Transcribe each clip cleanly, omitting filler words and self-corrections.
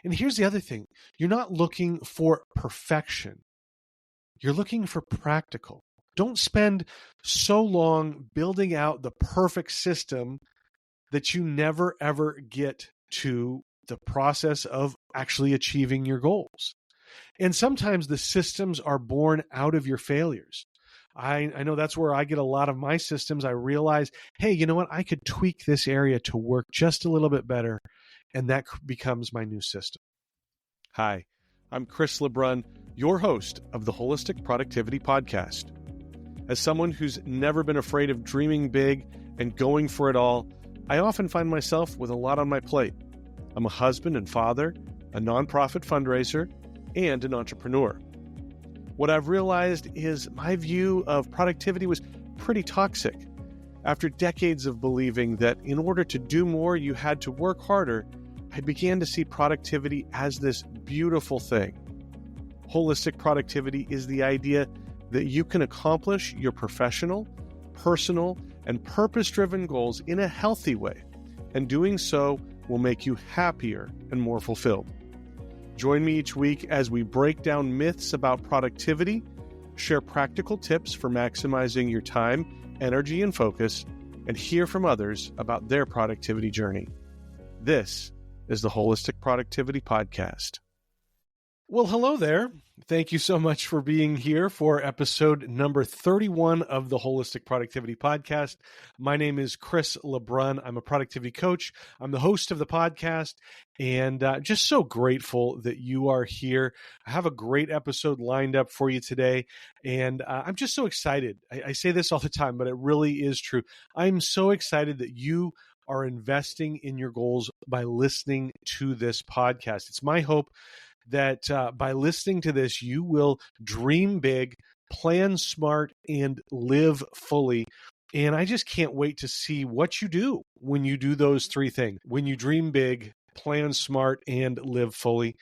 And here's the other thing. You're not looking for perfection. You're looking for practical. Don't spend so long building out the perfect system that you never, ever get to the process of actually achieving your goals. And sometimes the systems are born out of your failures. I know that's where I get a lot of my systems. I realize, hey, you know what? I could tweak this area to work just a little bit better, and that becomes my new system. Hi, I'm Chris LeBrun, your host of the Wholistic Productivity Podcast. As someone who's never been afraid of dreaming big and going for it all, I often find myself with a lot on my plate. I'm a husband and father, a nonprofit fundraiser, and an entrepreneur. What I've realized is my view of productivity was pretty toxic. After decades of believing that in order to do more, you had to work harder, I began to see productivity as this beautiful thing. Holistic productivity is the idea that you can accomplish your professional, personal, and purpose-driven goals in a healthy way, and doing so will make you happier and more fulfilled. Join me each week as we break down myths about productivity, share practical tips for maximizing your time, energy, and focus, and hear from others about their productivity journey. This is the Wholistic Productivity Podcast. Well, hello there. Thank you so much for being here for episode number 31 of the Wholistic Productivity Podcast. My name is Chris LeBrun. I'm a productivity coach. I'm the host of the podcast, and just so grateful that you are here. I have a great episode lined up for you today, and I'm just so excited. I say this all the time, but it really is true. I'm so excited that you are investing in your goals by listening to this podcast. It's my hope that by listening to this, you will dream big, plan smart, and live fully. And I just can't wait to see what you do when you do those three things. When you dream big, plan smart, and live fully.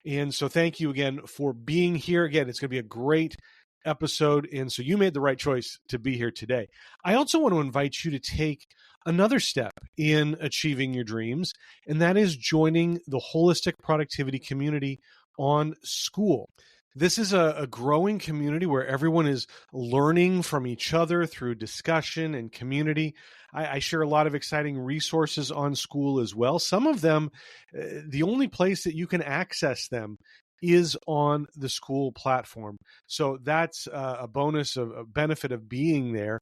And so thank you again for being here. Again, it's going to be a great episode. And so you made the right choice to be here today. I also want to invite you to take another step in achieving your dreams, and that is joining the Holistic Productivity community on School. This is a growing community where everyone is learning from each other through discussion and community. I share a lot of exciting resources on School as well. Some of them, the only place that you can access them is on the School platform. So that's a bonus, of a benefit of being there.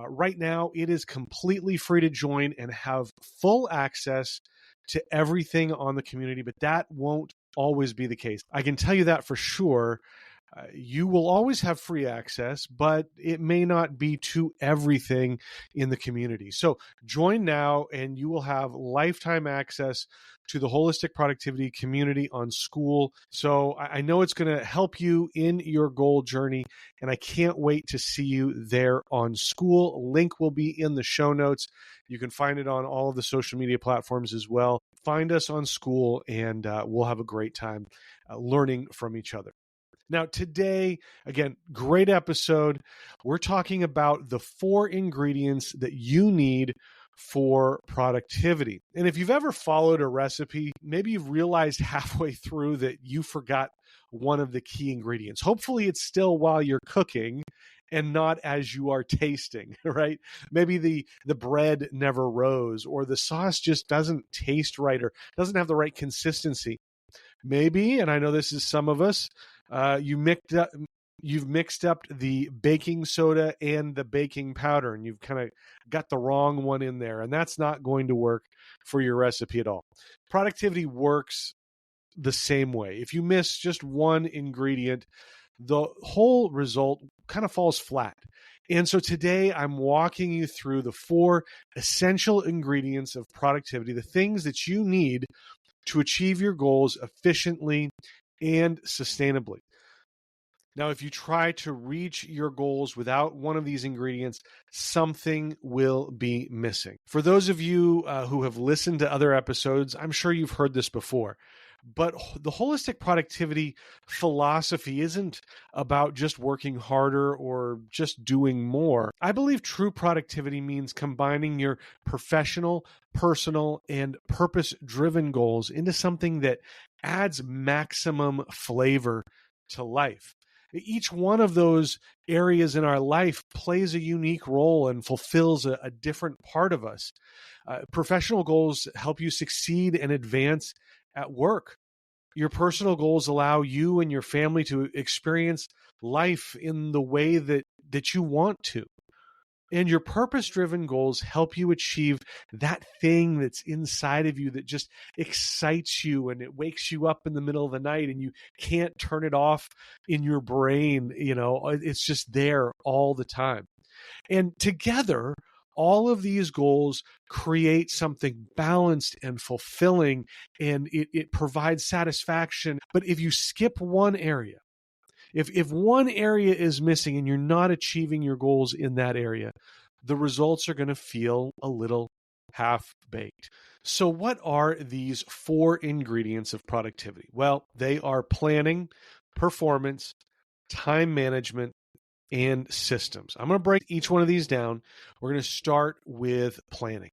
Right now, it is completely free to join and have full access to everything on the community, but that won't always be the case. I can tell you that for sure. You will always have free access, but it may not be to everything in the community. So join now and you will have lifetime access to the Holistic Productivity community on School. So I know it's going to help you in your goal journey, and I can't wait to see you there on School. Link will be in the show notes. You can find it on all of the social media platforms as well. Find us on School, and we'll have a great time learning from each other. Now, today, again, great episode. We're talking about the 4 ingredients that you need for productivity. And if you've ever followed a recipe, maybe you've realized halfway through that you forgot one of the key ingredients. Hopefully, it's still while you're cooking and not as you are tasting, right? Maybe the bread never rose, or the sauce just doesn't taste right, or doesn't have the right consistency. Maybe, and I know this is some of us, you've mixed up the baking soda and the baking powder, and you've kind of got the wrong one in there, and that's not going to work for your recipe at all. Productivity works the same way. If you miss just one ingredient, the whole result kind of falls flat. And so today I'm walking you through the 4 essential ingredients of productivity, the things that you need to achieve your goals efficiently and sustainably. Now, if you try to reach your goals without one of these ingredients, something will be missing. For those of you who have listened to other episodes, I'm sure you've heard this before. But the holistic productivity philosophy isn't about just working harder or just doing more. I believe true productivity means combining your professional, personal, and purpose-driven goals into something that adds maximum flavor to life. Each one of those areas in our life plays a unique role and fulfills a different part of us. Professional goals help you succeed and advance at work. Your personal goals allow you and your family to experience life in the way that you want to. And your purpose-driven goals help you achieve that thing that's inside of you that just excites you and it wakes you up in the middle of the night and you can't turn it off in your brain. It's just there all the time. And together, all of these goals create something balanced and fulfilling, and it provides satisfaction. But if you skip one area, if one area is missing and you're not achieving your goals in that area, the results are going to feel a little half-baked. So what are these 4 ingredients of productivity? Well, they are planning, performance, time management, and systems. I'm going to break each one of these down. We're going to start with planning.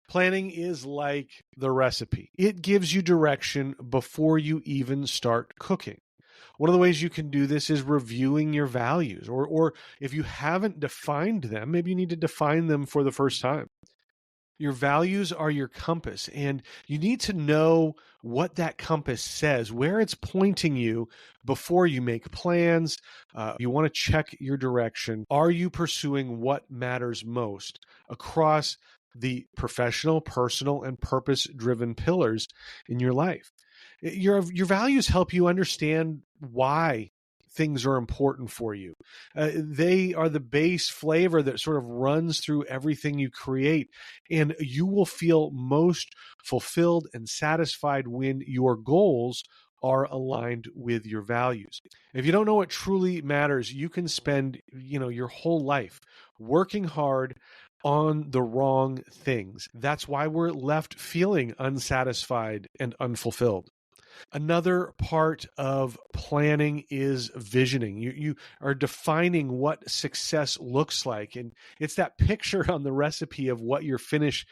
Planning is like the recipe. It gives you direction before you even start cooking. One of the ways you can do this is reviewing your values, or if you haven't defined them, maybe you need to define them for the first time. Your values are your compass, and you need to know what that compass says, where it's pointing you before you make plans. You want to check your direction. Are you pursuing what matters most across the professional, personal, and purpose-driven pillars in your life? Your values help you understand why things are important for you. They are the base flavor that sort of runs through everything you create, and you will feel most fulfilled and satisfied when your goals are aligned with your values. If you don't know what truly matters, you can spend, your whole life working hard on the wrong things. That's why we're left feeling unsatisfied and unfulfilled. Another part of planning is visioning. You are defining what success looks like. And it's that picture on the recipe of what your finished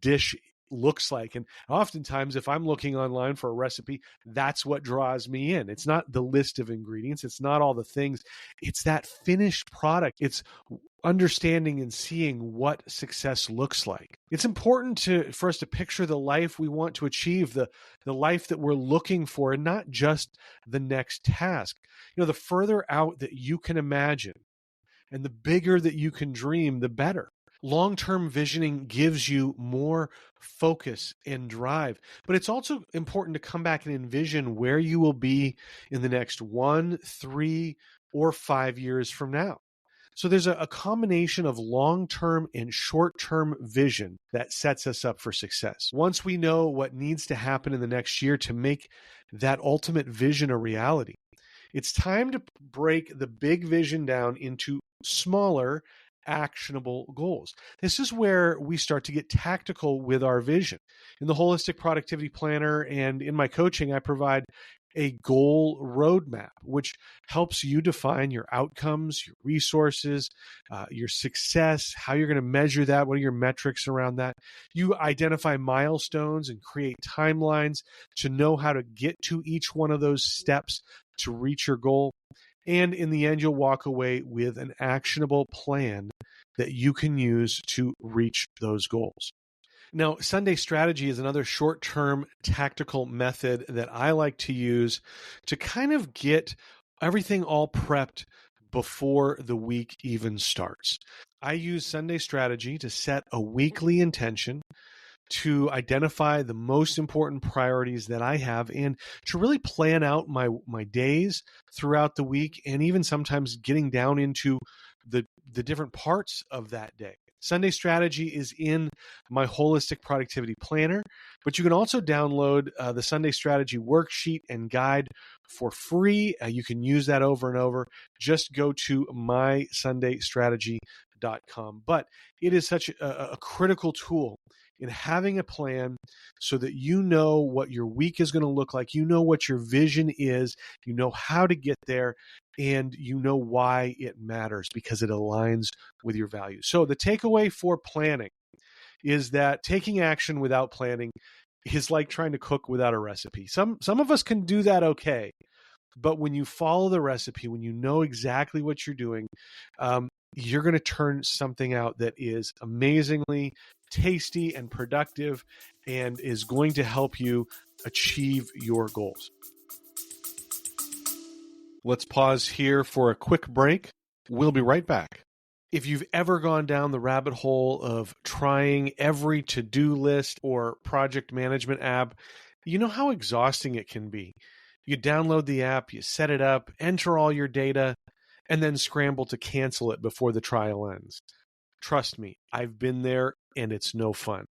dish looks like. And oftentimes, if I'm looking online for a recipe, that's what draws me in. It's not the list of ingredients. It's not all the things. It's that finished product. It's understanding and seeing what success looks like. It's important for us to picture the life we want to achieve, the life that we're looking for, and not just the next task. The further out that you can imagine and the bigger that you can dream, the better. Long-term visioning gives you more focus and drive, but it's also important to come back and envision where you will be in the next 1, 3, or 5 years from now. So there's a combination of long-term and short-term vision that sets us up for success. Once we know what needs to happen in the next year to make that ultimate vision a reality, it's time to break the big vision down into smaller, actionable goals. This is where we start to get tactical with our vision. In the Holistic Productivity Planner and in my coaching, I provide a goal roadmap, which helps you define your outcomes, your resources, your success, how you're going to measure that, what are your metrics around that. You identify milestones and create timelines to know how to get to each one of those steps to reach your goal. And in the end, you'll walk away with an actionable plan that you can use to reach those goals. Now, Sunday strategy is another short-term tactical method that I like to use to kind of get everything all prepped before the week even starts. I use Sunday strategy to set a weekly intention, to identify the most important priorities that I have, and to really plan out my days throughout the week, and even sometimes getting down into the different parts of that day. Sunday strategy is in my Holistic Productivity Planner, but you can also download the Sunday strategy worksheet and guide for free. You can use that over and over. Just go to mysundaystrategy.com. But it is such a critical tool in having a plan so that you know what your week is going to look like, you know what your vision is, you know how to get there, and you know why it matters because it aligns with your values. So the takeaway for planning is that taking action without planning is like trying to cook without a recipe. Some of us can do that okay, but when you follow the recipe, when you know exactly what you're doing, you're going to turn something out that is amazingly tasty and productive and is going to help you achieve your goals. Let's pause here for a quick break. We'll be right back. If you've ever gone down the rabbit hole of trying every to-do list or project management app, you know how exhausting it can be. You download the app, you set it up, enter all your data, and then scramble to cancel it before the trial ends. Trust me, I've been there and it's no fun.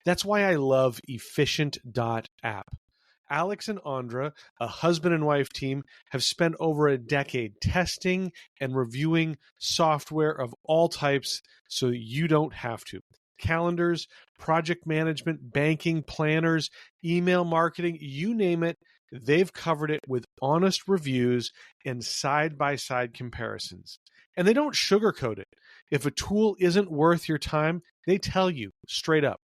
That's why I love Efficient.app. Alex and Andra, a husband and wife team, have spent over a decade testing and reviewing software of all types so you don't have to. Calendars, project management, banking, planners, email marketing, you name it, they've covered it with honest reviews and side-by-side comparisons. And they don't sugarcoat it. If a tool isn't worth your time, they tell you straight up.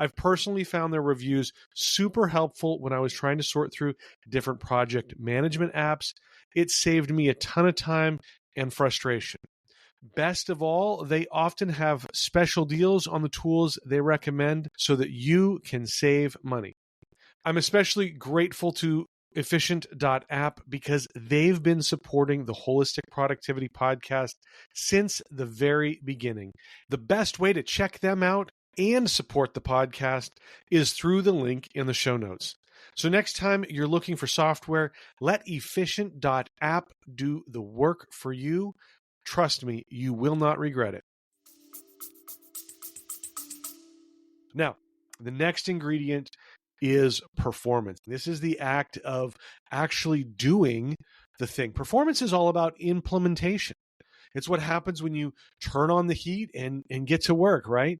I've personally found their reviews super helpful when I was trying to sort through different project management apps. It saved me a ton of time and frustration. Best of all, they often have special deals on the tools they recommend so that you can save money. I'm especially grateful to Efficient.app because they've been supporting the Wholistic Productivity Podcast since the very beginning. The best way to check them out and support the podcast is through the link in the show notes. So next time you're looking for software, let Efficient.app do the work for you. Trust me, you will not regret it. Now, the next ingredient is performance. This is the act of actually doing the thing. Performance is all about implementation. It's what happens when you turn on the heat and get to work, right?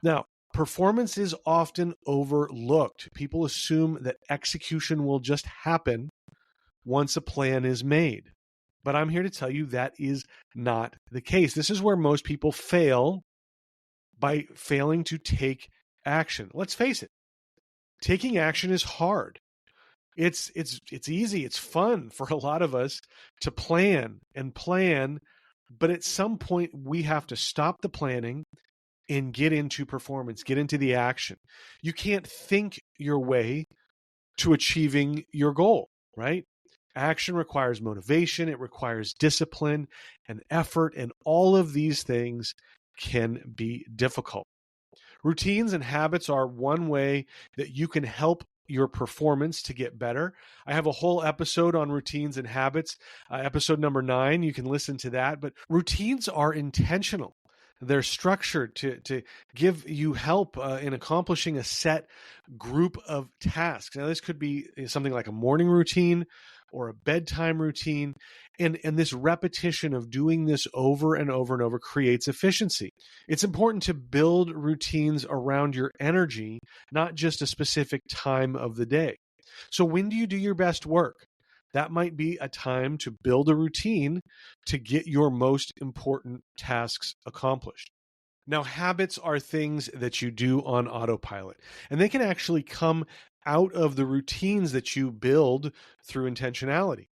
Now, performance is often overlooked. People assume that execution will just happen once a plan is made. But I'm here to tell you that is not the case. This is where most people fail by failing to take action. Let's face it, taking action is hard. It's easy. It's fun for a lot of us to plan, but at some point we have to stop the planning and get into performance, get into the action. You can't think your way to achieving your goal, right? Action requires motivation, it requires discipline and effort, and all of these things can be difficult. Routines and habits are one way that you can help your performance to get better. I have a whole episode on routines and habits, episode number 9. You can listen to that. But routines are intentional. They're structured to give you help in accomplishing a set group of tasks. Now, this could be something like a morning routine or a bedtime routine. And this repetition of doing this over and over and over creates efficiency. It's important to build routines around your energy, not just a specific time of the day. So when do you do your best work? That might be a time to build a routine to get your most important tasks accomplished. Now, habits are things that you do on autopilot, and they can actually come out of the routines that you build through intentionality.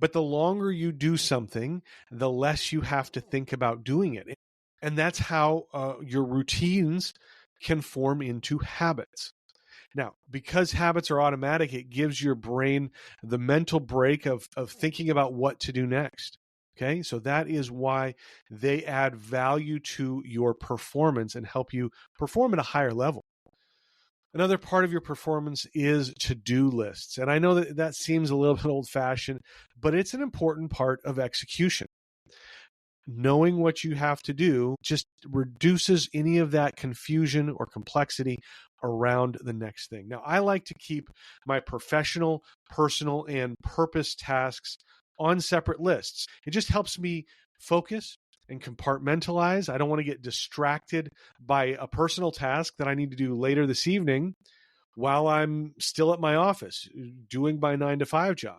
But the longer you do something, the less you have to think about doing it. And that's how your routines can form into habits. Now, because habits are automatic, it gives your brain the mental break of thinking about what to do next. Okay, so that is why they add value to your performance and help you perform at a higher level. Another part of your performance is to-do lists. And I know that seems a little bit old-fashioned, but it's an important part of execution. Knowing what you have to do just reduces any of that confusion or complexity around the next thing. Now, I like to keep my professional, personal, and purpose tasks on separate lists. It just helps me focus and compartmentalize. I don't want to get distracted by a personal task that I need to do later this evening while I'm still at my office doing my 9 to 5 job.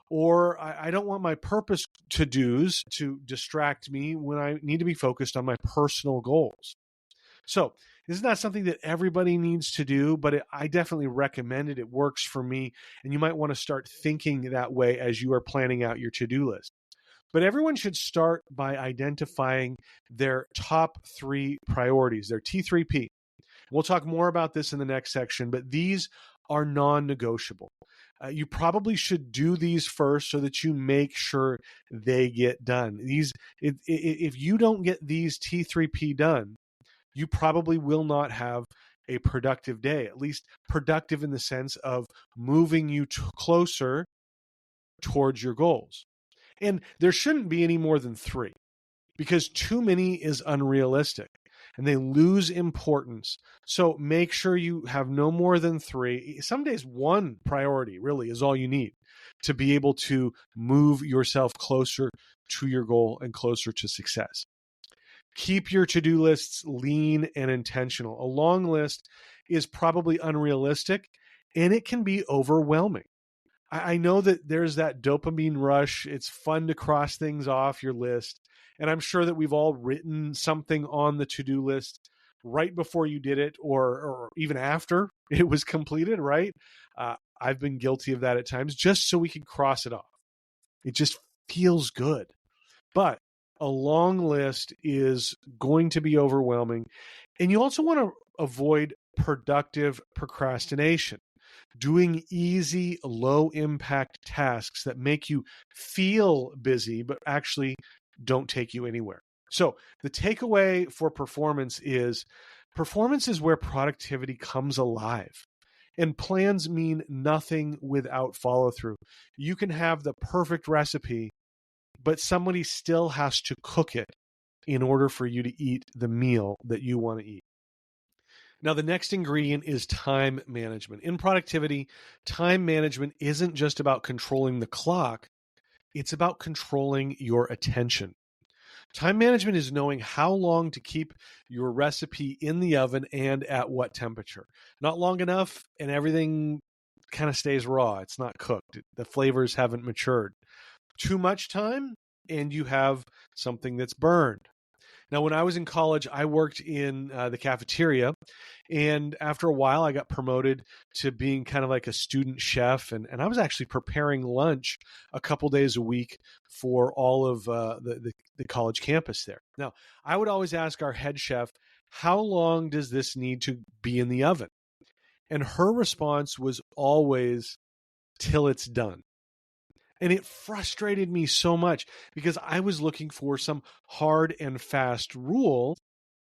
Or I don't want my purpose to-dos to distract me when I need to be focused on my personal goals. So this is not something that everybody needs to do, but I definitely recommend it. It works for me. And you might want to start thinking that way as you are planning out your to-do list. But everyone should start by identifying their top 3 priorities, their T3P. We'll talk more about this in the next section, but these are non-negotiable. You probably should do these first so that you make sure they get done. If you don't get these T3P done, you probably will not have a productive day, at least productive in the sense of moving you closer towards your goals. And there shouldn't be any more than 3 because too many is unrealistic and they lose importance. So make sure you have no more than 3. Some days 1 priority really is all you need to be able to move yourself closer to your goal and closer to success. Keep your to-do lists lean and intentional. A long list is probably unrealistic and it can be overwhelming. I know that there's that dopamine rush. It's fun to cross things off your list. And I'm sure that we've all written something on the to-do list right before you did it or even after it was completed, right? I've been guilty of that at times just so we can cross it off. It just feels good. But a long list is going to be overwhelming. And you also want to avoid productive procrastination. Doing easy, low-impact tasks that make you feel busy, but actually don't take you anywhere. So the takeaway for performance is where productivity comes alive. And plans mean nothing without follow-through. You can have the perfect recipe, but somebody still has to cook it in order for you to eat the meal that you want to eat. Now, the next ingredient is time management. In productivity, time management isn't just about controlling the clock. It's about controlling your attention. Time management is knowing how long to keep your recipe in the oven and at what temperature. Not long enough and everything kind of stays raw. It's not cooked. The flavors haven't matured. Too much time and you have something that's burned. Now, when I was in college, I worked in the cafeteria, and after a while, I got promoted to being kind of like a student chef, and I was actually preparing lunch a couple days a week for all of the college campus there. Now, I would always ask our head chef, how long does this need to be in the oven? And her response was always, till it's done. And it frustrated me so much because I was looking for some hard and fast rule,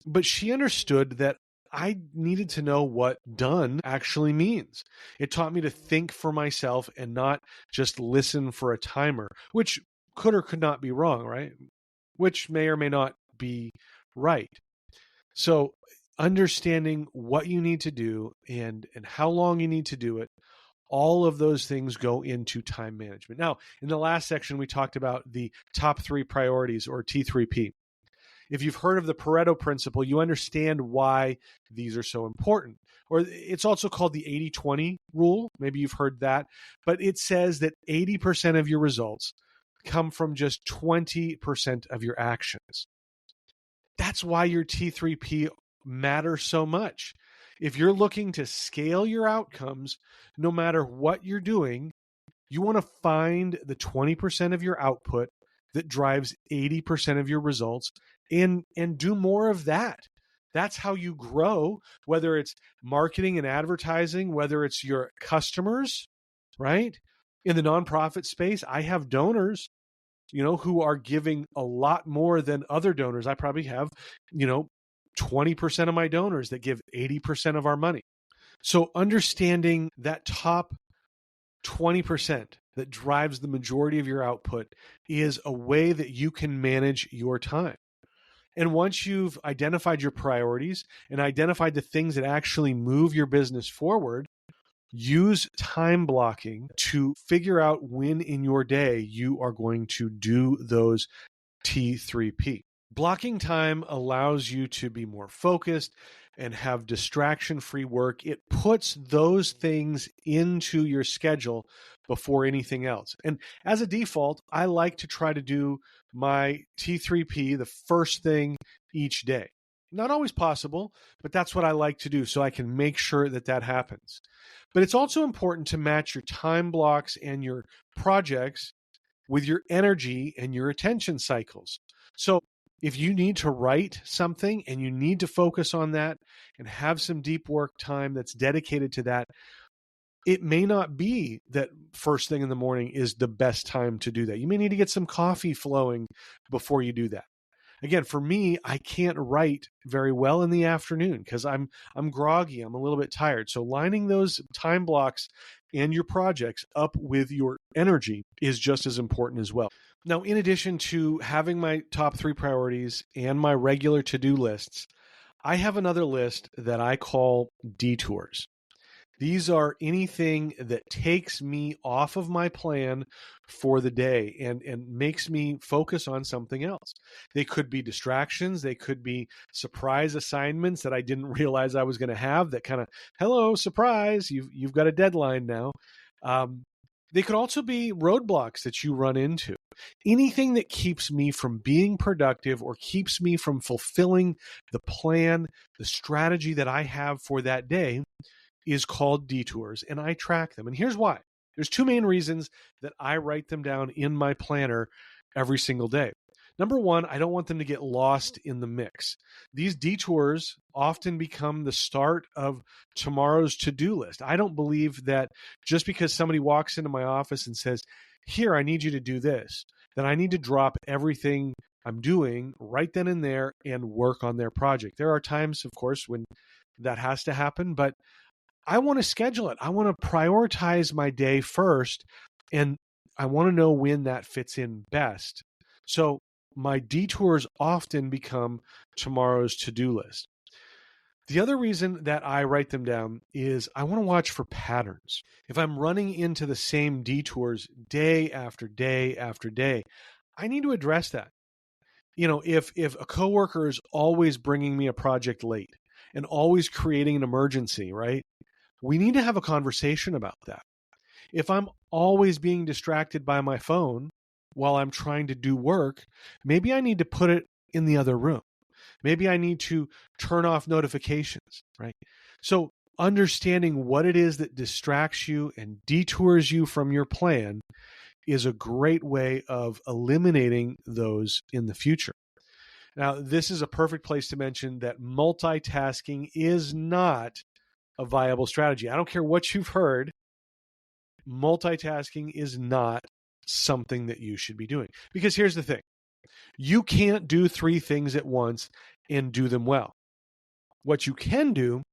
but she understood that I needed to know what done actually means. It taught me to think for myself and not just listen for a timer, which could or could not be wrong, right? Which may or may not be right. So understanding what you need to do and how long you need to do it, all of those things go into time management. Now, in the last section, we talked about the top 3 priorities or T3P. If you've heard of the Pareto principle, you understand why these are so important. Or it's also called the 80-20 rule. Maybe you've heard that. But it says that 80% of your results come from just 20% of your actions. That's why your T3P matters so much. If you're looking to scale your outcomes, no matter what you're doing, you want to find the 20% of your output that drives 80% of your results and do more of that. That's how you grow, whether it's marketing and advertising, whether it's your customers, right? In the nonprofit space, I have donors, who are giving a lot more than other donors. I probably have, 20% of my donors that give 80% of our money. So understanding that top 20% that drives the majority of your output is a way that you can manage your time. And once you've identified your priorities and identified the things that actually move your business forward, use time blocking to figure out when in your day you are going to do those T3P. Blocking time allows you to be more focused and have distraction-free work. It puts those things into your schedule before anything else. And as a default, I like to try to do my T3P the first thing each day. Not always possible, but that's what I like to do so I can make sure that that happens. But it's also important to match your time blocks and your projects with your energy and your attention cycles. So if you need to write something and you need to focus on that and have some deep work time that's dedicated to that, it may not be that first thing in the morning is the best time to do that. You may need to get some coffee flowing before you do that. Again, for me, I can't write very well in the afternoon because I'm groggy, I'm a little bit tired. So lining those time blocks and your projects up with your energy is just as important as well. Now, in addition to having my top 3 priorities and my regular to-do lists, I have another list that I call detours. These are anything that takes me off of my plan for the day and makes me focus on something else. They could be distractions. They could be surprise assignments that I didn't realize I was going to have that kind of, hello, surprise, you've got a deadline now. They could also be roadblocks that you run into. Anything that keeps me from being productive or keeps me from fulfilling the plan, the strategy that I have for that day is called detours, and I track them. And here's why. There's 2 main reasons that I write them down in my planner every single day. Number 1, I don't want them to get lost in the mix. These detours often become the start of tomorrow's to-do list. I don't believe that just because somebody walks into my office and says, here, I need you to do this, that I need to drop everything I'm doing right then and there and work on their project. There are times, of course, when that has to happen, but I want to schedule it. I want to prioritize my day first, and I want to know when that fits in best. So my detours often become tomorrow's to-do list. The other reason that I write them down is I want to watch for patterns. If I'm running into the same detours day after day after day, I need to address that. You know, if a coworker is always bringing me a project late and always creating an emergency, right? We need to have a conversation about that. If I'm always being distracted by my phone while I'm trying to do work, maybe I need to put it in the other room. Maybe I need to turn off notifications, right? So understanding what it is that distracts you and detours you from your plan is a great way of eliminating those in the future. Now, this is a perfect place to mention that multitasking is not a viable strategy. I don't care what you've heard. Multitasking is not something that you should be doing. Because here's the thing. You can't do 3 things at once and do them well. What you can do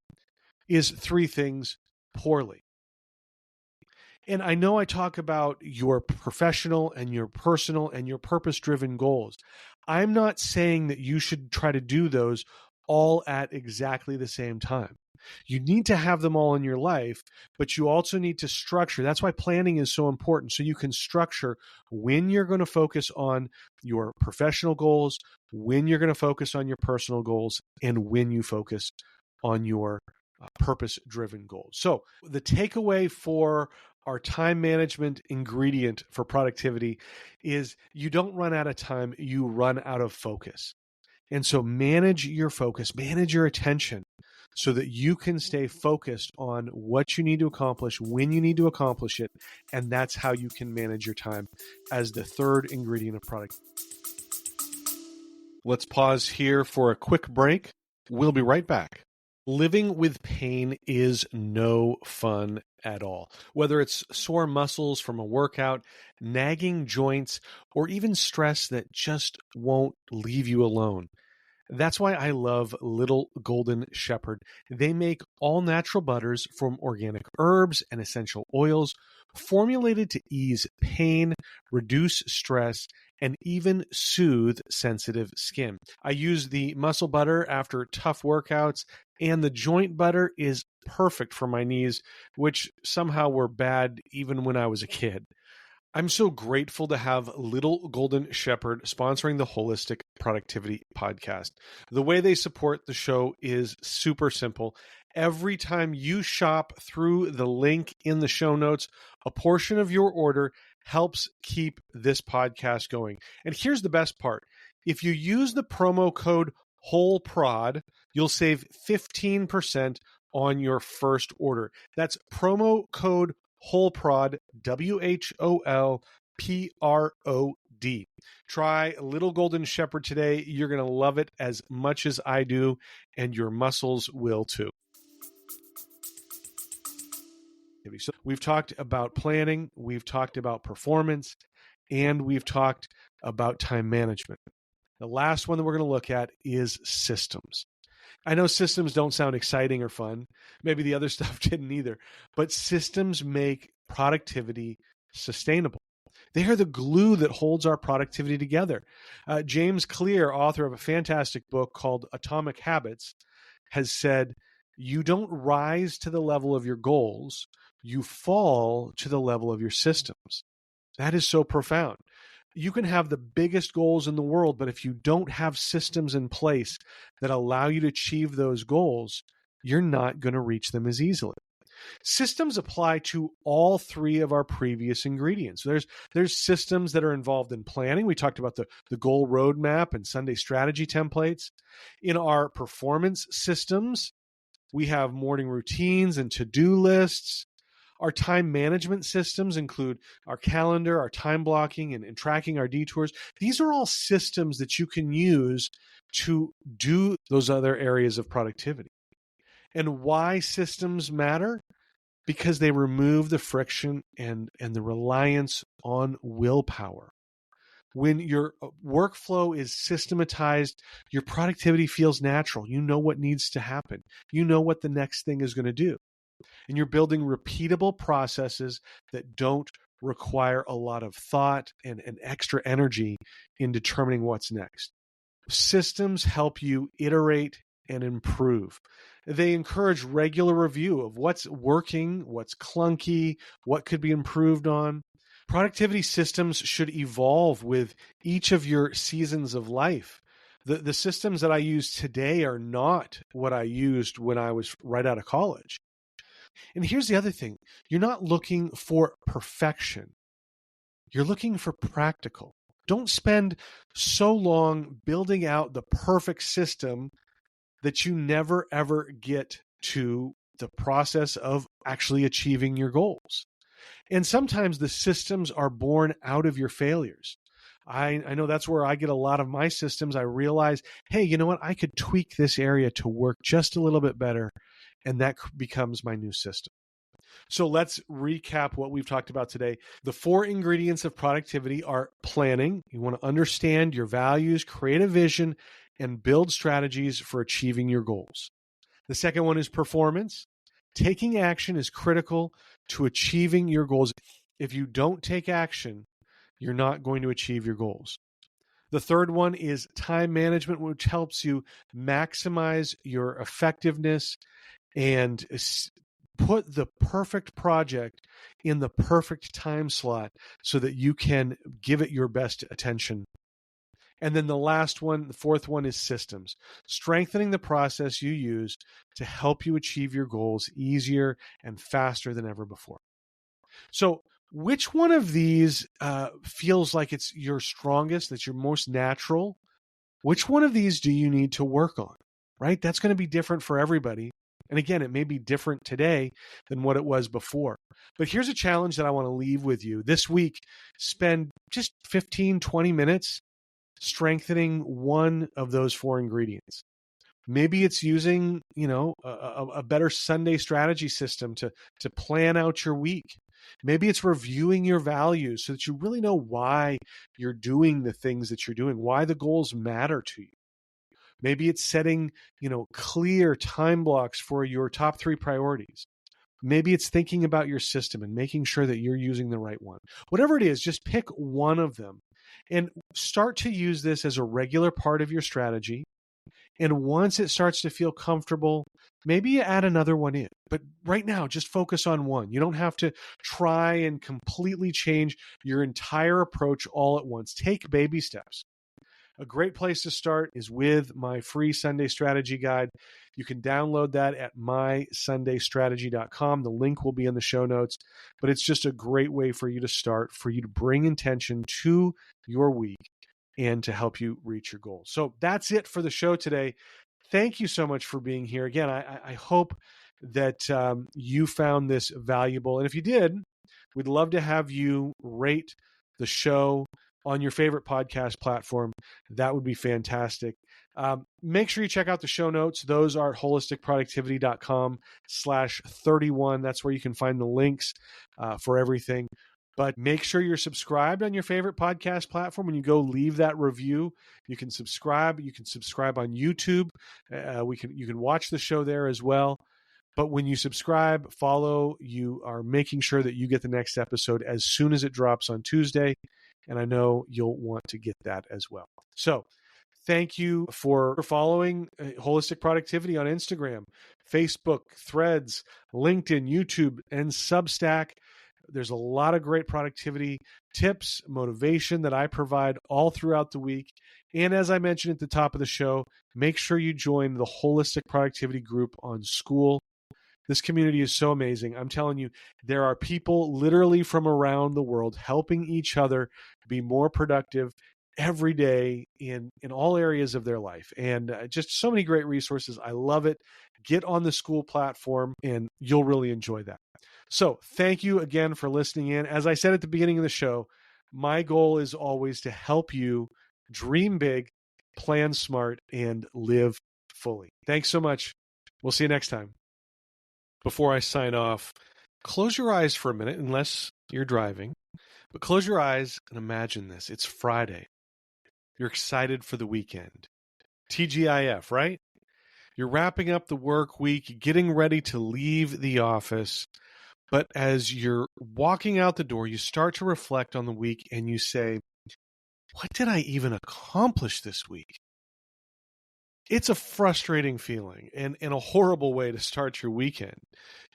is 3 things poorly. And I know I talk about your professional and your personal and your purpose-driven goals. I'm not saying that you should try to do those all at exactly the same time. You need to have them all in your life, but you also need to structure. That's why planning is so important. So you can structure when you're going to focus on your professional goals, when you're going to focus on your personal goals, and when you focus on your purpose-driven goals. So the takeaway for our time management ingredient for productivity is you don't run out of time, you run out of focus. And so manage your focus, manage your attention so that you can stay focused on what you need to accomplish, when you need to accomplish it, and that's how you can manage your time as the 3rd ingredient of productivity. Let's pause here for a quick break. We'll be right back. Living with pain is no fun at all. Whether it's sore muscles from a workout, nagging joints, or even stress that just won't leave you alone. That's why I love Little Golden Shepherd. They make all natural butters from organic herbs and essential oils, formulated to ease pain, reduce stress, and even soothe sensitive skin. I use the muscle butter after tough workouts, and the joint butter is perfect for my knees, which somehow were bad even when I was a kid. I'm so grateful to have Little Golden Shepherd sponsoring the Wholistic Productivity Podcast. The way they support the show is super simple. Every time you shop through the link in the show notes, a portion of your order helps keep this podcast going. And here's the best part. If you use the promo code WHOLEPROD, you'll save 15% on your first order. That's promo code WHOLEPROD, WHOLPROD. Try Little Golden Shepherd today. You're going to love it as much as I do, and your muscles will too. So we've talked about planning, we've talked about performance, and we've talked about time management. The last one that we're going to look at is systems. I know systems don't sound exciting or fun. Maybe the other stuff didn't either. But systems make productivity sustainable. They are the glue that holds our productivity together. James Clear, author of a fantastic book called Atomic Habits, has said, you don't rise to the level of your goals, you fall to the level of your systems. That is so profound. You can have the biggest goals in the world, but if you don't have systems in place that allow you to achieve those goals, you're not going to reach them as easily. Systems apply to all three of our previous ingredients. There's systems that are involved in planning. We talked about the goal roadmap and Sunday strategy templates. In our performance systems, we have morning routines and to-do lists. Our time management systems include our calendar, our time blocking, and tracking our detours. These are all systems that you can use to do those other areas of productivity. And why systems matter? Because they remove the friction and the reliance on willpower. When your workflow is systematized, your productivity feels natural. You know what needs to happen. You know what the next thing is going to do. And you're building repeatable processes that don't require a lot of thought and extra energy in determining what's next. Systems help you iterate and improve. They encourage regular review of what's working, what's clunky, what could be improved on. Productivity systems should evolve with each of your seasons of life. The systems that I use today are not what I used when I was right out of college. And here's the other thing. You're not looking for perfection. You're looking for practical. Don't spend so long building out the perfect system that you never, ever get to the process of actually achieving your goals. And sometimes the systems are born out of your failures. I know that's where I get a lot of my systems. I realize, hey, you know what? I could tweak this area to work just a little bit better, and that becomes my new system. So let's recap what we've talked about today. The 4 ingredients of productivity are planning. You want to understand your values, create a vision, and build strategies for achieving your goals. The second one is performance. Taking action is critical to achieving your goals. If you don't take action, you're not going to achieve your goals. The third one is time management, which helps you maximize your effectiveness and put the perfect project in the perfect time slot so that you can give it your best attention. And then the last one, the fourth one, is systems. Strengthening the process you use to help you achieve your goals easier and faster than ever before. So which one of these feels like it's your strongest, that's your most natural? Which one of these do you need to work on, right? That's going to be different for everybody. And again, it may be different today than what it was before. But here's a challenge that I want to leave with you. This week, spend just 15, 20 minutes strengthening one of those 4 ingredients. Maybe it's using, a better Sunday strategy system to plan out your week. Maybe it's reviewing your values so that you really know why you're doing the things that you're doing, why the goals matter to you. Maybe it's setting, clear time blocks for your top 3 priorities. Maybe it's thinking about your system and making sure that you're using the right one. Whatever it is, just pick one of them and start to use this as a regular part of your strategy And once it starts to feel comfortable, maybe you add another one in. But right now, just focus on one. You don't have to try and completely change your entire approach all at once. Take baby steps. A great place to start is with my free Sunday strategy guide. You can download that at mysundaystrategy.com. The link will be in the show notes, but it's just a great way for you to start, for you to bring intention to your week and to help you reach your goals. So that's it for the show today. Thank you so much for being here. Again, I hope that you found this valuable. And if you did, we'd love to have you rate the show on your favorite podcast platform. That would be fantastic. Make sure you check out the show notes. Those are at holisticproductivity.com/31. That's where you can find the links for everything. But make sure you're subscribed on your favorite podcast platform. When you go leave that review, you can subscribe. You can subscribe on YouTube. You can watch the show there as well. But when you subscribe, follow, you are making sure that you get the next episode as soon as it drops on Tuesday. And I know you'll want to get that as well. So thank you for following Holistic Productivity on Instagram, Facebook, Threads, LinkedIn, YouTube, and Substack. There's a lot of great productivity tips, motivation that I provide all throughout the week. And as I mentioned at the top of the show, make sure you join the Holistic Productivity group on School. This community is so amazing. I'm telling you, there are people literally from around the world helping each other be more productive every day in all areas of their life. And just so many great resources. I love it. Get on the School platform and you'll really enjoy that. So thank you again for listening in. As I said at the beginning of the show, my goal is always to help you dream big, plan smart, and live fully. Thanks so much. We'll see you next time. Before I sign off, close your eyes for a minute, unless you're driving, but close your eyes and imagine this. It's Friday. You're excited for the weekend. TGIF, right? You're wrapping up the work week, getting ready to leave the office. But as you're walking out the door, you start to reflect on the week and you say, what did I even accomplish this week? It's a frustrating feeling and a horrible way to start your weekend.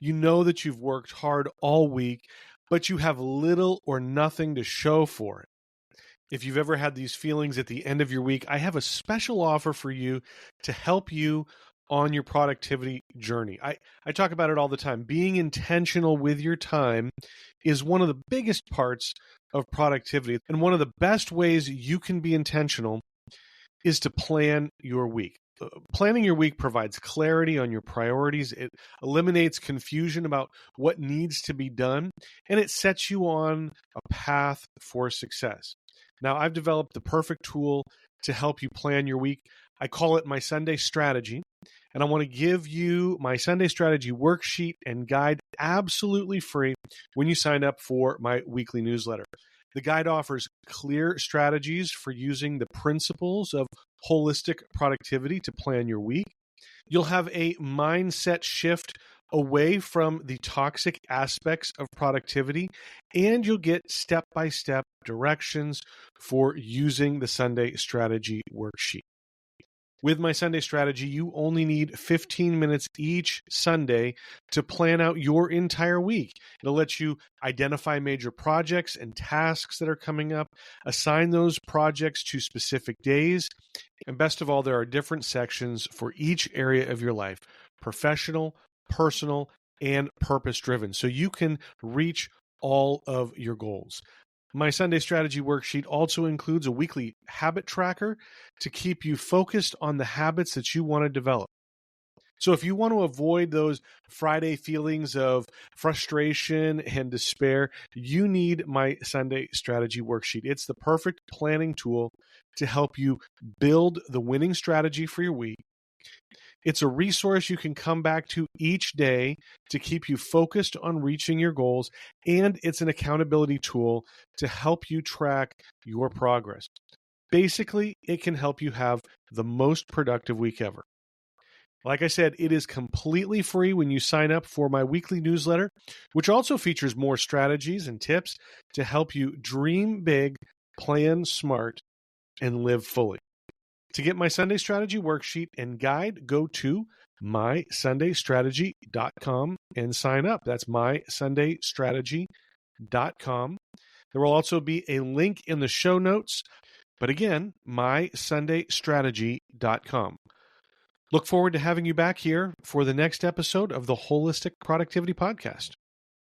You know that you've worked hard all week, but you have little or nothing to show for it. If you've ever had these feelings at the end of your week, I have a special offer for you to help you on your productivity journey. I talk about it all the time. Being intentional with your time is one of the biggest parts of productivity. And one of the best ways you can be intentional is to plan your week. Planning your week provides clarity on your priorities. It eliminates confusion about what needs to be done, and it sets you on a path for success. Now, I've developed the perfect tool to help you plan your week. I call it my Sunday strategy, and I want to give you my Sunday strategy worksheet and guide absolutely free when you sign up for my weekly newsletter. The guide offers clear strategies for using the principles of holistic productivity to plan your week. You'll have a mindset shift away from the toxic aspects of productivity, and you'll get step-by-step directions for using the Sunday strategy worksheet. With my Sunday strategy, you only need 15 minutes each Sunday to plan out your entire week. It'll let you identify major projects and tasks that are coming up, assign those projects to specific days, and best of all, there are different sections for each area of your life: professional, personal, and purpose-driven, so you can reach all of your goals. My Sunday strategy worksheet also includes a weekly habit tracker to keep you focused on the habits that you want to develop. So if you want to avoid those Friday feelings of frustration and despair, you need my Sunday strategy worksheet. It's the perfect planning tool to help you build the winning strategy for your week. It's a resource you can come back to each day to keep you focused on reaching your goals, and it's an accountability tool to help you track your progress. Basically, it can help you have the most productive week ever. Like I said, it is completely free when you sign up for my weekly newsletter, which also features more strategies and tips to help you dream big, plan smart, and live fully. To get my Sunday strategy worksheet and guide, go to mysundaystrategy.com and sign up. That's mysundaystrategy.com. There will also be a link in the show notes. But again, mysundaystrategy.com. Look forward to having you back here for the next episode of the Wholistic Productivity Podcast.